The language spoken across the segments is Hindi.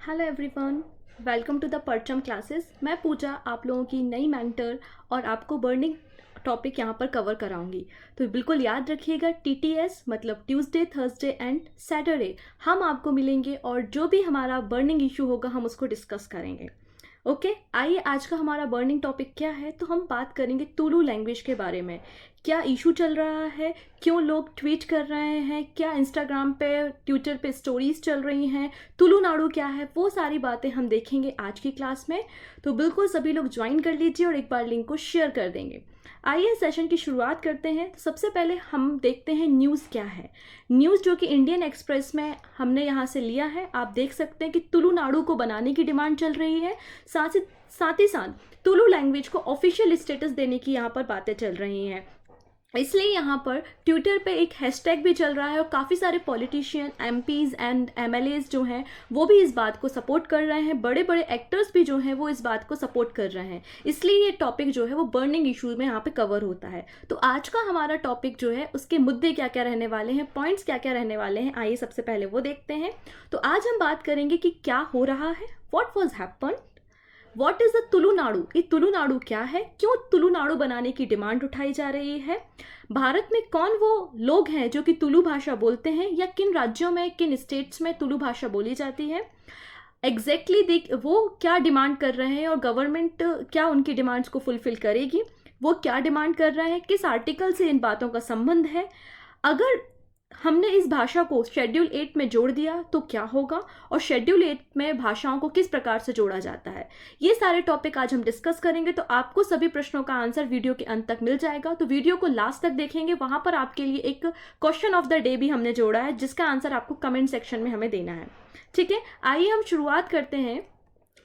Hello everyone, welcome to the Parcham classes. मैं पूजा आप लोगों की नई मेंटर और आपको बर्निंग टॉपिक यहाँ पर कवर कराऊंगी। तो बिल्कुल याद रखिएगा, टीटीएस मतलब ट्यूसडे, थर्सडे एंड सैटरडे हम आपको मिलेंगे और जो भी हमारा बर्निंग इशू होगा हम उसको डिस्कस करेंगे। ओके, आइए आज का हमारा बर्निंग टॉपिक क्या है। तो हम बात करेंगे तुलु लैंग्वेज के बारे में। क्या इशू चल रहा है, क्यों लोग ट्वीट कर रहे हैं, क्या इंस्टाग्राम पे ट्विटर पे स्टोरीज चल रही हैं, तुलु नाडु क्या है, वो सारी बातें हम देखेंगे आज की क्लास में। तो बिल्कुल सभी लोग ज्वाइन कर लीजिए और एक बार लिंक को शेयर कर देंगे। आइए सेशन की शुरुआत करते हैं। तो सबसे पहले हम देखते हैं न्यूज़ क्या है। न्यूज़ जो कि इंडियन एक्सप्रेस में हमने यहाँ से लिया है, आप देख सकते हैं कि तुलु नाडु को बनाने की डिमांड चल रही है। साथ ही साथ तुलु लैंग्वेज को ऑफिशियल स्टेटस देने की यहाँ पर बातें चल रही हैं। इसलिए यहाँ पर ट्विटर पे एक हैशटैग भी चल रहा है और काफ़ी सारे पॉलिटिशियन, एमपीज एंड एमएलएज जो हैं वो भी इस बात को सपोर्ट कर रहे हैं। बड़े बड़े एक्टर्स भी जो हैं वो इस बात को सपोर्ट कर रहे हैं। इसलिए ये टॉपिक जो है वो बर्निंग इशूज में यहाँ पे कवर होता है। तो आज का हमारा टॉपिक जो है उसके मुद्दे क्या क्या रहने वाले हैं, पॉइंट्स क्या क्या रहने वाले हैं, आइए सबसे पहले वो देखते हैं। तो आज हम बात करेंगे कि क्या हो रहा है, what was happen, what is the Tulu Nadu, ये तुलु नाडु क्या है, क्यों तुलु नाडु बनाने की डिमांड उठाई जा रही है, भारत में कौन वो लोग हैं जो कि तुलु भाषा बोलते हैं या किन राज्यों में, किन स्टेट्स में तुलु भाषा बोली जाती है, एग्जैक्टली वो क्या डिमांड कर रहे हैं और गवर्नमेंट क्या उनकी डिमांड्स को फुलफिल करेगी, वो क्या डिमांड कर रहे हैं, किस आर्टिकल से इन बातों का संबंध है, अगर हमने इस भाषा को शेड्यूल 8 में जोड़ दिया तो क्या होगा, और शेड्यूल 8 में भाषाओं को किस प्रकार से जोड़ा जाता है। ये सारे टॉपिक आज हम डिस्कस करेंगे। तो आपको सभी प्रश्नों का आंसर वीडियो के अंत तक मिल जाएगा। तो वीडियो को लास्ट तक देखेंगे, वहां पर आपके लिए एक क्वेश्चन ऑफ द डे भी हमने जोड़ा है जिसका आंसर आपको कमेंट सेक्शन में हमें देना है। ठीक है, आइए हम शुरुआत करते हैं।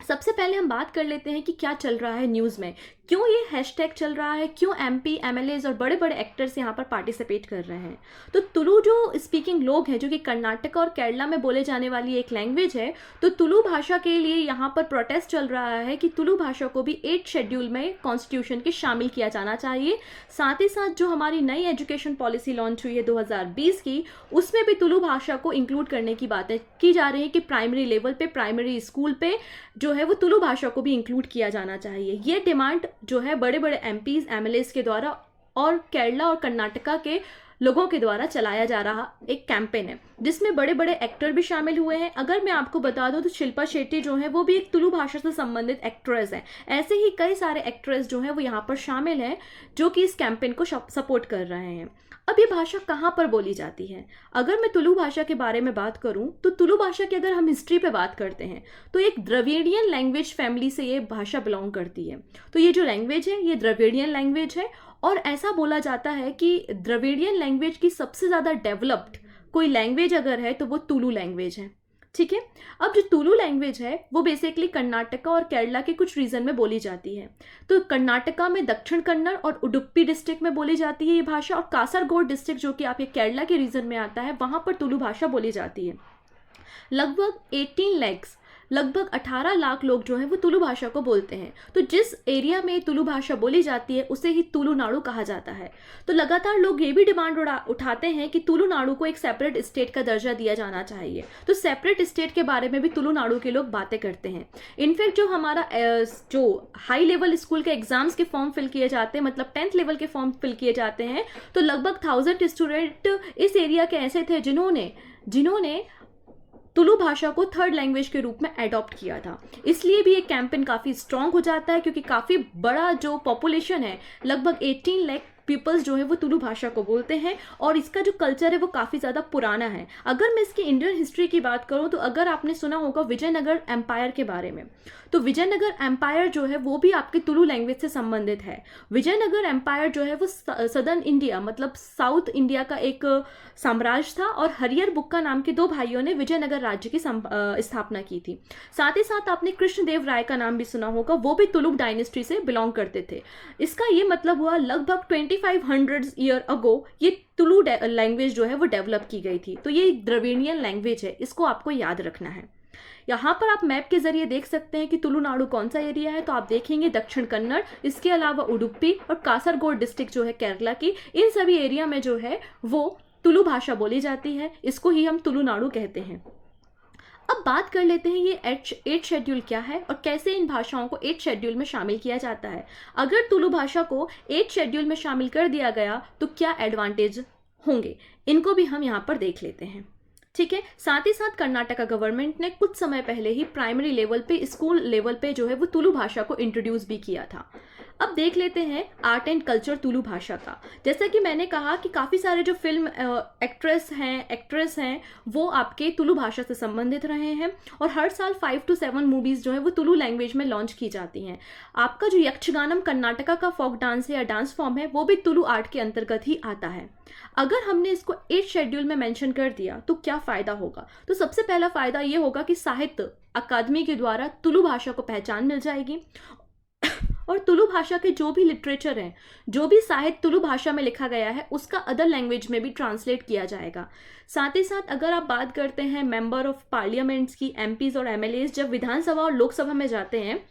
सबसे पहले हम बात कर लेते हैं कि क्या चल रहा है न्यूज़ में, क्यों ये हैशटैग चल रहा है, क्यों एमपी, एमएलएज और बड़े बड़े एक्टर्स यहाँ पर पार्टिसिपेट कर रहे हैं। तो तुलु जो स्पीकिंग लोग हैं, जो कि कर्नाटक और केरला में बोले जाने वाली एक लैंग्वेज है, तो तुलु भाषा के लिए यहाँ पर प्रोटेस्ट चल रहा है कि तुलु भाषा को भी 8 शेड्यूल में कॉन्स्टिट्यूशन के शामिल किया जाना चाहिए। साथ ही साथ जो हमारी नई एजुकेशन पॉलिसी लॉन्च हुई है 2020 की, उसमें भी तुलु भाषा को इंक्लूड करने की बातें की जा रही है कि प्राइमरी लेवल पे, प्राइमरी स्कूल पे जो है वो तुलु भाषा को भी इंक्लूड किया जाना चाहिए। ये डिमांड जो है बड़े बड़े एमपीज, एमएलएज के द्वारा और केरला और कर्नाटका के लोगों के द्वारा चलाया जा रहा एक कैंपेन है जिसमें बड़े बड़े एक्टर भी शामिल हुए हैं। अगर मैं आपको बता दूं तो शिल्पा शेट्टी जो है वो भी एक तुलु भाषा से संबंधित एक्ट्रेस है। ऐसे ही कई सारे एक्ट्रेस जो है वो यहाँ पर शामिल हैं जो कि इस कैंपेन को सपोर्ट कर रहे हैं। अब ये भाषा कहाँ पर बोली जाती है? अगर मैं तुलु भाषा के बारे में बात करूं तो तुलु भाषा की अगर हम हिस्ट्री पे बात करते हैं तो एक द्रविडियन लैंग्वेज फैमिली से ये भाषा बिलोंग करती है। तो ये जो लैंग्वेज है ये द्रविडियन लैंग्वेज है और ऐसा बोला जाता है कि द्रविडियन लैंग्वेज की सबसे ज़्यादा डेवलप्ड कोई लैंग्वेज अगर है तो वो तुलु लैंग्वेज है। ठीक है, अब जो तुलु लैंग्वेज है वो बेसिकली कर्नाटका और केरला के कुछ रीजन में बोली जाती है। तो कर्नाटका में दक्षिण कन्नड़ और उडुपी डिस्ट्रिक्ट में बोली जाती है ये भाषा, और कासरगोड डिस्ट्रिक्ट जो कि आपके केरला के रीजन में आता है वहां पर तुलु भाषा बोली जाती है। लगभग 18 लाख लोग जो है वो तुलु भाषा को बोलते हैं। तो जिस एरिया में तुलु भाषा बोली जाती है उसे ही तुलु नाडु कहा जाता है। तो लगातार लोग ये भी डिमांड उठाते हैं कि तुलु नाडु को एक सेपरेट स्टेट का दर्जा दिया जाना चाहिए। तो सेपरेट स्टेट के बारे में भी तुलु नाडु के लोग बातें करते हैं। इनफैक्ट जो हमारा जो हाई लेवल स्कूल के एग्जाम्स के फॉर्म फिल किए जाते हैं, मतलब 10th लेवल के फॉर्म फिल किए जाते हैं, तो लगभग 1000 स्टूडेंट इस एरिया के ऐसे थे जिन्होंने तुलु भाषा को थर्ड लैंग्वेज के रूप में अडॉप्ट किया था। इसलिए भी ये कैंपेन काफ़ी स्ट्रांग हो जाता है क्योंकि काफ़ी बड़ा जो पॉपुलेशन है, लगभग 18 लाख पीपल्स जो है वो तुलु भाषा को बोलते हैं और इसका जो कल्चर है वो काफ़ी ज़्यादा पुराना है। अगर मैं इसकी इंडियन हिस्ट्री की बात करूँ तो अगर आपने सुना होगा विजयनगर एम्पायर के बारे में, तो विजयनगर एम्पायर जो है वो भी आपकी तुलु लैंग्वेज से संबंधित है। विजयनगर एम्पायर जो है वो सदर्न इंडिया मतलब साउथ इंडिया का एक साम्राज्य था और हरियर बुक्का नाम के 2 भाइयों ने विजयनगर राज्य की स्थापना की थी। साथ ही साथ आपने कृष्णदेव राय का नाम भी सुना होगा, वो भी तुलुक डायनेस्टी से बिलोंग करते थे। इसका ये मतलब हुआ लगभग 2500 ईयर अगो ये तुलु लैंग्वेज जो है वो डेवलप की गई थी। तो ये एक द्रविडियन लैंग्वेज है, इसको आपको याद रखना है। यहाँ पर आप मैप के जरिए देख सकते हैं कि तुलु नाडु कौन सा एरिया है। तो आप देखेंगे दक्षिण कन्नड़, इसके अलावा उडुपी और कासरगोड डिस्ट्रिक्ट जो है केरला की, इन सभी एरिया में जो है वो तुलु भाषा बोली जाती है। इसको ही हम तुलु नाडु कहते हैं। अब बात कर लेते हैं ये 8 शेड्यूल क्या है और कैसे इन भाषाओं को 8 शेड्यूल में शामिल किया जाता है। अगर तुलु भाषा को 8 शेड्यूल में शामिल कर दिया गया तो क्या एडवांटेज होंगे, इनको भी हम यहाँ पर देख लेते हैं। ठीक है, साथ ही साथ कर्नाटका गवर्नमेंट ने कुछ समय पहले ही प्राइमरी लेवल पे, स्कूल लेवल पे जो है वो तुलु भाषा को इंट्रोड्यूस भी किया था। अब देख लेते हैं आर्ट एंड कल्चर तुलु भाषा का। जैसा कि मैंने कहा कि काफ़ी सारे जो फिल्म एक्ट्रेस हैं वो आपके तुलु भाषा से संबंधित रहे हैं और हर साल 5 to 7 मूवीज़ जो है वो तुलु लैंग्वेज में लॉन्च की जाती हैं। आपका जो यक्षगानम कर्नाटका का फोक डांस है या डांस फॉर्म है वो भी तुलु आर्ट के अंतर्गत ही आता है। अगर हमने इसको 8 शेड्यूल में मेंशन कर दिया तो क्या फ़ायदा होगा? तो सबसे पहला फ़ायदा ये होगा कि साहित्य अकादमी के द्वारा तुलु भाषा को पहचान मिल जाएगी और तुलु भाषा के जो भी लिटरेचर हैं, जो भी साहित्य तुलु भाषा में लिखा गया है उसका अदर लैंग्वेज में भी ट्रांसलेट किया जाएगा। साथ ही साथ अगर आप बात करते हैं मेंबर ऑफ पार्लियामेंट्स की, एमपीज और एमएलएज जब विधानसभा और लोकसभा में जाते हैं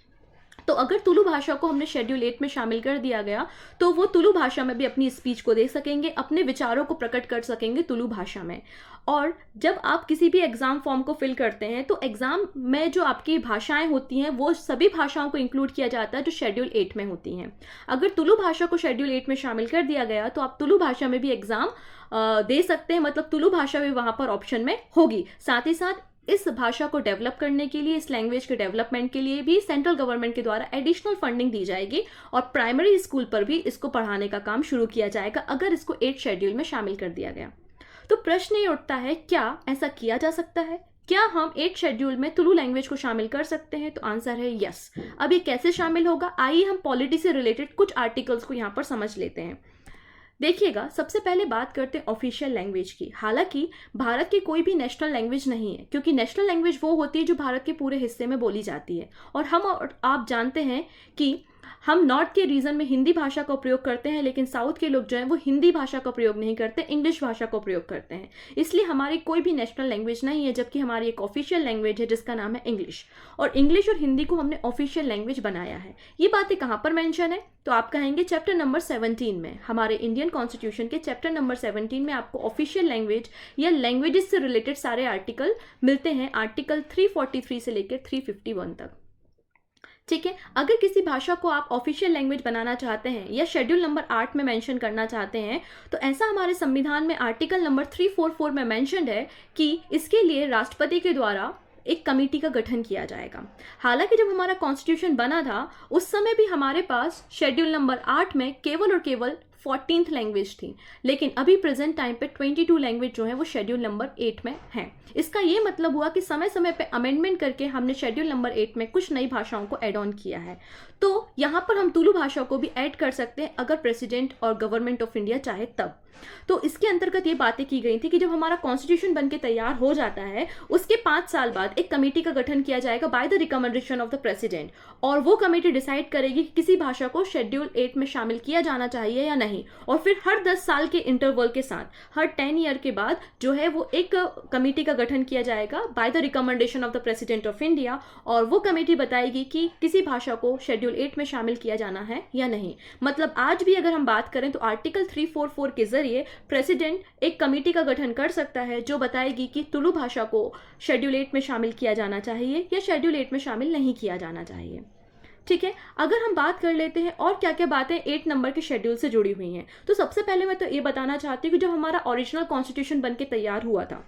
तो अगर तुलु भाषा को हमने शेड्यूल 8 में शामिल कर दिया गया तो वो तुलु भाषा में भी अपनी स्पीच को दे सकेंगे, अपने विचारों को प्रकट कर सकेंगे तुलु भाषा में। और जब आप किसी भी एग्जाम फॉर्म को फिल करते हैं तो एग्जाम में जो आपकी भाषाएं होती हैं वो सभी भाषाओं को इंक्लूड किया जाता है जो शेड्यूल 8 में होती हैं। अगर तुलु भाषा को शेड्यूल 8 में शामिल कर दिया गया तो आप तुलु भाषा में भी एग्जाम दे सकते हैं, मतलब तुलु भाषा भी वहां पर ऑप्शन में होगी। साथ ही साथ इस भाषा को डेवलप करने के लिए, इस लैंग्वेज के डेवलपमेंट के लिए भी सेंट्रल गवर्नमेंट के द्वारा एडिशनल फंडिंग दी जाएगी और प्राइमरी स्कूल पर भी इसको पढ़ाने का काम शुरू किया जाएगा अगर इसको 8 शेड्यूल में शामिल कर दिया गया। तो प्रश्न ये उठता है, क्या ऐसा किया जा सकता है? क्या हम 8 शेड्यूल में तुलु लैंग्वेज को शामिल कर सकते हैं? तो आंसर है यस। अब ये कैसे शामिल होगा, आइए हम पॉलिटी से रिलेटेड कुछ आर्टिकल्स को यहाँ पर समझ लेते हैं। देखिएगा, सबसे पहले बात करते हैं ऑफिशियल लैंग्वेज की। हालांकि भारत की कोई भी नेशनल लैंग्वेज नहीं है, क्योंकि नेशनल लैंग्वेज वो होती है जो भारत के पूरे हिस्से में बोली जाती है। और हम और आप जानते हैं कि हम नॉर्थ के रीजन में हिंदी भाषा का प्रयोग करते हैं, लेकिन साउथ के लोग जो हैं वो हिंदी भाषा का प्रयोग नहीं करते, इंग्लिश भाषा का प्रयोग करते हैं। इसलिए हमारी कोई भी नेशनल लैंग्वेज नहीं है, जबकि हमारी एक ऑफिशियल लैंग्वेज है जिसका नाम है इंग्लिश। और इंग्लिश और हिंदी को हमने ऑफिशियल लैंग्वेज बनाया है। ये बातें कहाँ पर मेंशन है? तो आप कहेंगे चैप्टर नंबर 17 में, हमारे इंडियन कॉन्स्टिट्यूशन के चैप्टर नंबर 17 में आपको ऑफिशियल लैंग्वेज या लैंग्वेजेस से रिलेटेड सारे आर्टिकल मिलते हैं, आर्टिकल 343 से लेकर 351 तक। ठीक है, अगर किसी भाषा को आप ऑफिशियल लैंग्वेज बनाना चाहते हैं या शेड्यूल नंबर 8 में मेंशन करना चाहते हैं तो ऐसा हमारे संविधान में आर्टिकल नंबर 344 में मेंशन्ड है कि इसके लिए राष्ट्रपति के द्वारा एक कमेटी का गठन किया जाएगा। हालांकि जब हमारा कॉन्स्टिट्यूशन बना था उस समय भी हमारे पास शेड्यूल नंबर 8 में केवल और केवल 14th लैंग्वेज थी, लेकिन अभी प्रेजेंट टाइम पे 22 लैंग्वेज जो है वो शेड्यूल नंबर 8 में है। इसका ये मतलब हुआ कि समय समय पे अमेंडमेंट करके हमने शेड्यूल नंबर 8 में कुछ नई भाषाओं को ऐड ऑन किया है। तो यहाँ पर हम तुलु भाषा को भी ऐड कर सकते हैं अगर प्रेसिडेंट और गवर्नमेंट ऑफ इंडिया चाहे तब। तो इसके अंतर्गत ये बातें की गई थी कि जब हमारा कॉन्स्टिट्यूशन बनके तैयार हो जाता है उसके 5 साल बाद एक कमेटी का गठन किया जाएगा by the recommendation of the president, और वो कमेटी डिसाइड करेगी कि किसी भाषा को शेड्यूल 8 में शामिल किया जाना चाहिए या नहीं। और फिर हर 10 साल के इंटरवल के साथ, हर 10 ईयर के बाद जो है वो एक कमेटी का गठन किया जाएगा by the recommendation of the president of India, और वो कमेटी बताएगी कि किसी भाषा को शेड्यूल 8 में शामिल किया जाना है या नहीं। मतलब आज भी अगर हम बात करें तो आर्टिकल 344 के जरिए प्रेसिडेंट एक कमेटी का गठन कर सकता है जो बताएगी कि तुलु भाषा को शेड्यूल 8 में शामिल किया जाना चाहिए या शेड्यूल 8 में शामिल नहीं किया जाना चाहिए। ठीक है, अगर हम बात कर लेते हैं और क्या क्या बातें 8 नंबर के शेड्यूल से जुड़ी हुई हैं, तो सबसे पहले मैं तो ये बताना चाहती हूँ कि जब हमारा ओरिजिनल कॉन्स्टिट्यूशन बनके तैयार हुआ था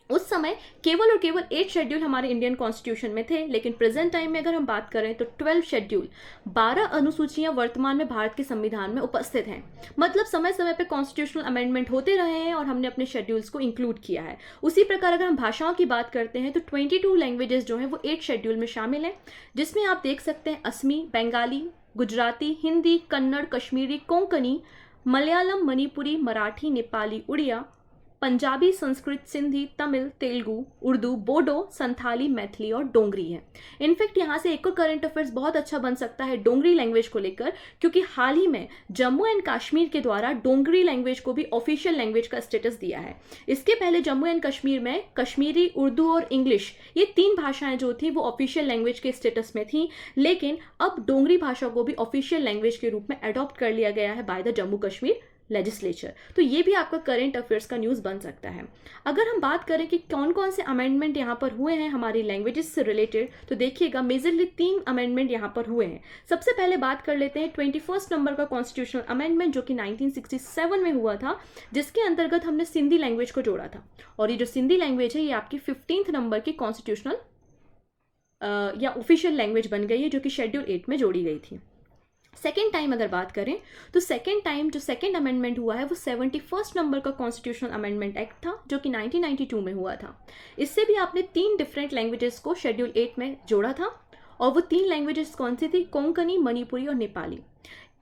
उस समय केवल और केवल 8 शेड्यूल हमारे इंडियन कॉन्स्टिट्यूशन में थे, लेकिन प्रेजेंट टाइम में अगर हम बात करें तो 12 शेड्यूल, 12 अनुसूचियां वर्तमान में भारत के संविधान में उपस्थित हैं। मतलब समय समय पे कॉन्स्टिट्यूशनल अमेंडमेंट होते रहे हैं और हमने अपने शेड्यूल्स को इंक्लूड किया है। उसी प्रकार अगर हम भाषाओं की बात करते हैं तो 22 लैंग्वेजेस जो हैं वो 8 शेड्यूल में शामिल हैं, जिसमें आप देख सकते हैं असमी, बंगाली, गुजराती, हिंदी, कन्नड़, कश्मीरी, कोंकणी, मलयालम, मणिपुरी, मराठी, नेपाली, उड़िया, पंजाबी, संस्कृत, सिंधी, तमिल, तेलुगु, उर्दू, बोडो, संथाली, मैथिली और डोंगरी है। इनफैक्ट यहाँ से एक और करंट अफेयर्स बहुत अच्छा बन सकता है डोंगरी लैंग्वेज को लेकर, क्योंकि हाल ही में जम्मू एंड कश्मीर के द्वारा डोंगरी लैंग्वेज को भी ऑफिशियल लैंग्वेज का स्टेटस दिया है। इसके पहले जम्मू एंड कश्मीर में कश्मीरी, उर्दू और इंग्लिश, ये 3 भाषाएं जो थी वो ऑफिशियल लैंग्वेज के स्टेटस में थी, लेकिन अब डोंगरी भाषा को भी ऑफिशियल लैंग्वेज के रूप में अडॉप्ट कर लिया गया है by the Jammu Kashmir legislature. तो ये भी आपका करंट अफेयर्स का न्यूज़ बन सकता है। अगर हम बात करें कि कौन कौन से अमेंडमेंट यहाँ पर हुए हैं हमारी लैंग्वेजेस से रिलेटेड, तो देखिएगा मेजरली 3 अमेंडमेंट यहाँ पर हुए हैं। सबसे पहले बात कर लेते हैं 21 नंबर का कॉन्स्टिट्यूशनल अमेंडमेंट जो कि 1967 में हुआ था, जिसके अंतर्गत हमने सिंधी लैंग्वेज को जोड़ा था। और ये जो सिंधी लैंग्वेज है ये आपकी 15th नंबर की कॉन्स्टिट्यूशनल या ऑफिशियल लैंग्वेज बन गई है, जो कि शेड्यूल 8 में जोड़ी गई थी। सेकेंड टाइम अगर बात करें तो सेकेंड टाइम जो सेकेंड अमेंडमेंट हुआ है वो 71 नंबर का कॉन्स्टिट्यूशनल अमेंडमेंट एक्ट था, जो कि 1992 में हुआ था। इससे भी आपने 3 डिफरेंट लैंग्वेजेस को शेड्यूल 8 में जोड़ा था, और वो 3 लैंग्वेजेस कौन सी थी? कोंकणी, मणिपुरी और नेपाली।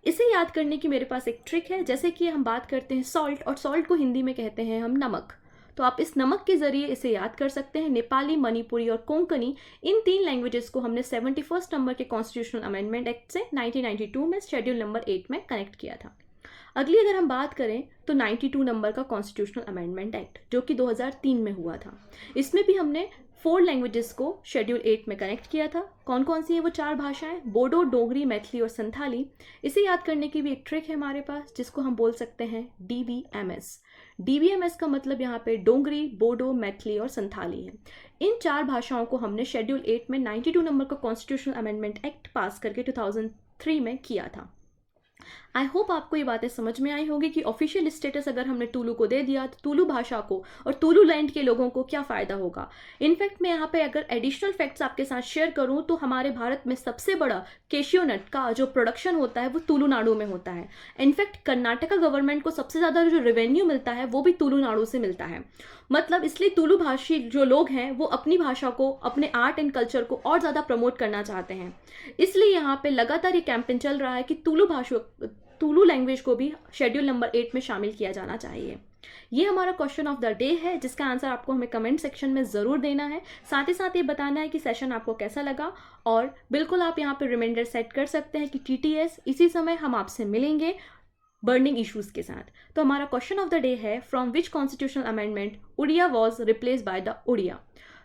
इसे याद करने की मेरे पास एक ट्रिक है। जैसे कि हम बात करते हैं सॉल्ट, और सॉल्ट को हिंदी में कहते हैं हम नमक, तो आप इस नमक के जरिए इसे याद कर सकते हैं। नेपाली, मणिपुरी और कोंकणी, इन 3 लैंग्वेजेस को हमने 71 नंबर के कॉन्स्टिट्यूशनल अमेंडमेंट एक्ट से 1992 में शेड्यूल नंबर 8 में कनेक्ट किया था। अगली अगर हम बात करें तो 92 नंबर का कॉन्स्टिट्यूशनल अमेंडमेंट एक्ट, जो कि 2003 में हुआ था। इसमें भी हमने 4 लैंग्वेजेस को शेड्यूल 8 में कनेक्ट किया था। कौन कौन सी है वो 4 भाषाएं? बोडो, डोगरी, मैथिली और संथाली। इसे याद करने की भी एक ट्रिक है हमारे पास, जिसको हम बोल सकते हैं DBMS। DBMS का मतलब यहाँ पे डोगरी, बोडो, मैथिली और संथाली है। इन 4 भाषाओं को हमने शेड्यूल 8 में 92 नंबर का कॉन्स्टिट्यूशनल अमेंडमेंट एक्ट पास करके 2003 में किया था। आई होप आपको ये बातें समझ में आई होगी कि ऑफिशियल स्टेटस अगर हमने टुलू को दे दिया तो टुलू भाषा को और टुलू लैंड के लोगों को क्या फ़ायदा होगा। इनफैक्ट मैं यहाँ पे अगर एडिशनल फैक्ट्स आपके साथ शेयर करूँ तो हमारे भारत में सबसे बड़ा कैशियो नट का जो प्रोडक्शन होता है वो तुलुनाडु में होता है। इनफैक्ट कर्नाटका गवर्नमेंट को सबसे ज़्यादा जो रेवेन्यू मिलता है वो भी तुलुनाडु से मिलता है। मतलब इसलिए तुलु भाषी जो लोग हैं वो अपनी भाषा को, अपने आर्ट एंड कल्चर को और ज़्यादा प्रमोट करना चाहते हैं। इसलिए यहाँ पे लगातार ये कैंपेन चल रहा है कि तुलु लैंग्वेज को भी शेड्यूल नंबर 8 में शामिल किया जाना चाहिए। ये हमारा क्वेश्चन ऑफ द डे है, जिसका आंसर आपको हमें कमेंट सेक्शन में ज़रूर देना है। साथ ही साथ ये बताना है कि सेशन आपको कैसा लगा, और बिल्कुल आप यहाँ पे रिमाइंडर सेट कर सकते हैं कि TTS इसी समय हम आपसे मिलेंगे बर्निंग इश्यूज के साथ। तो हमारा क्वेश्चन ऑफ द डे है, from which constitutional amendment Oriya was replace by the Oriya.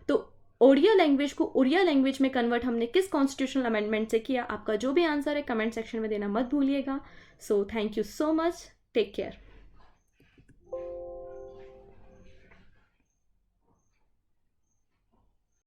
तो ओडिया लैंग्वेज को उड़िया लैंग्वेज में कन्वर्ट हमने किस कॉन्स्टिट्यूशनल अमेंडमेंट से किया? आपका जो भी आंसर है कमेंट सेक्शन में देना मत भूलिएगा। So thank you so much, take care.